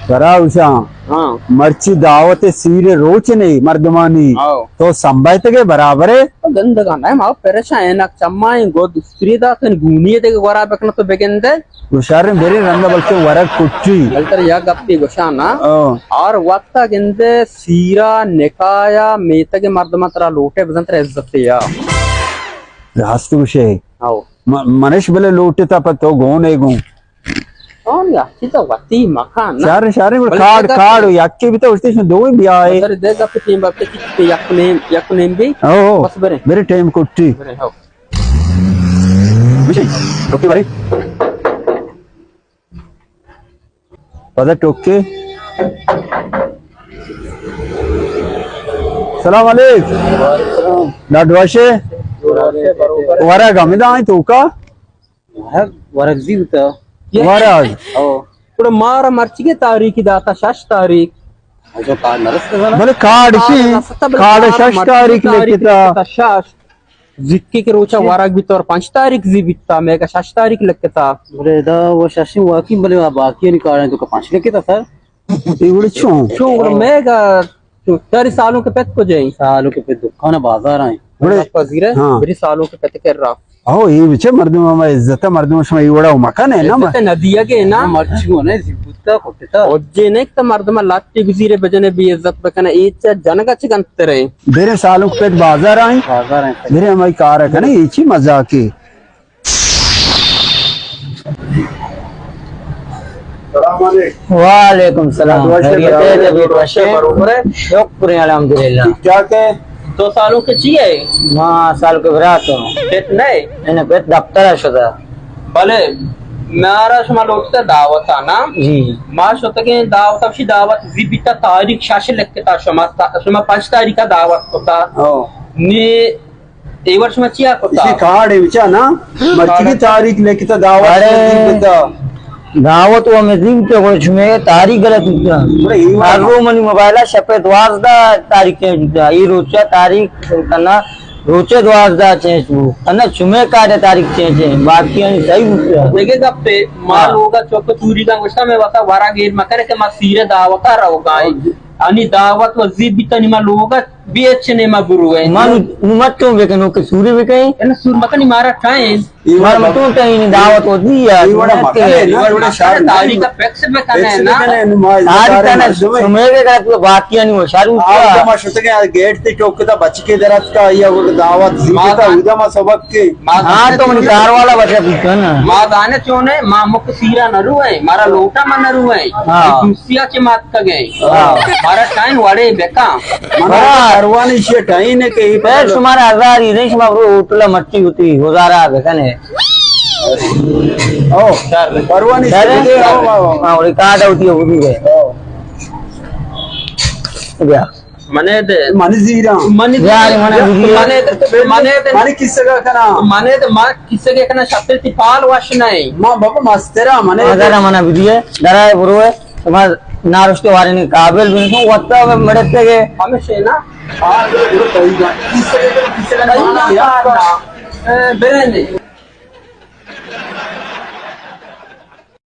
जरा उषा मर्ची दावत सीरे रोच नहीं मर्दमानी तो संभाई के बराबर है गंद गाना है माँ परेशान है ना चम्मा गोद स्त्री दा तन गुनिये ते वरा बकना तो बेगंदे उषारे मेरे रंग बल्कि वरक कुट्टी बल्तर या गप्पी गुशाना और वक्त गिंदे सीरा निकाया मेत के मर्द मतरा लोटे बजंतर इज्जत या रास्तु विषय आओ मनीष बले लोटे ता पतो गो नहीं गो कौन या चिता वती मकान शारे शारे में कार्ड यक्के भी तो उसते दो ही ब्याह है अरे दे गप्पी टीम बाप के यक नेम भी बस बरे मेरे टाइम कुट्टी आओ विषय ओके भाई पता टोके सलाम वालेकुम लाडवाशे वरा गमिदा है तो का वरक जीवता वरा ఇప్పుడు మార మర్చిగే తారీఖు దాత 6 तारीख जो कार्ड नरस भले कार्ड 6 तारीख लिखता शाश जिक्की के रोचा वारक भी तो 5 तारीख जी बिता मैं का 6 तारीख लिखता बोले दा वो शाशी वाकी बोले बाकी नहीं कार्ड तो का 5 लिखता सर इवड़ी छो मैं का 4 सालों के पेट को जाई सालों के पेट दुकान बाजार आए बड़े वजीर है मेरी सालों के पेट कर रहा आओ ये विचे मर्दम मामा इज्जत मर्दम शमा इवड़ा मकान है ना नदिया के ना मर्चू ने जिबुता कोटता ओजे ने त मर्दम लाट्टी गुजीरे बजने भी इज्जत बकना एच जनगा चिगंतरे मेरे सालों पे बाजार आए मेरे हमारी कार है ना एची मजाक की वालेकुम सलाम अल्हम्दुलिल्लाह क्या के 2 सालों के चाहिए मां साल के बरात पेट नहीं मैंने पेट दफ्तर शुदा भले मारा शमा लोटता दावत आना जी मां शोत के दावत अबशी दावत जी बिता तारीख शाशे लगता शमा 5 तारीख का दावत होता ने ए वर्ष में चिया होता इसी कार्ड है विचा ना मर्ची की तारीख लिखता दावत दावत वो में दिन के कुछ में तारीख गलत निकला आगो मनी मोबाइल सफेद वाजदा तारीख निकला ये रोचा तारीख करना रोचे वाजदा चेंज वो अन्ना चुमे काटे तारीख चेंज है बाकी सही निकला देखे गप्पे मां लोगा चौक चूरी का गुस्सा में वता वारा गेर मकर के मा सीरे दावत रहोगा आणि दावत वजी बितनी मा लोगा बीएच ने मा गुरु है मान मत तो बेकनो के सूर्य भी कहीं एन सूर मकनी मारा टाइम मार मत तो कहीं दावत हो दी यार बड़ा शार तारीख का पैक्स में करना है ना तारीख का समय के का बाकी नहीं हो शारू का मा शुत के गेट ते टोक का बच के दरत का या वो दावत जीता उदा मा सबक के हां तो मन कार वाला बचा पूछो ना मां गाने चोने मां मुख सीरा नरु है मारा लोटा मन नरु है दूसिया के मात का गए मारा टाइम वाड़े बेका करवानी से टाइम ने के पैर तुम्हारा हजार ही नहीं समारो उतला मट्टी होती गुजारा बेकने ओ करवानी से हां और कार्ड होती है वो भी है क्या मने दे मने जीरा मने यार मने किससे का कना मने तो मां किससे के कना शब्द तिपाल वाश नहीं मां बाबा मस्तेरा मने अगर मना विधि है डरा बुरो है तुम्हारा नारुष्ट वाले ने काबिल भी नहीं वत्ता में मड़ते के हमेशा ना हां ये तो सही बात किससे का किससे का बेरेंदे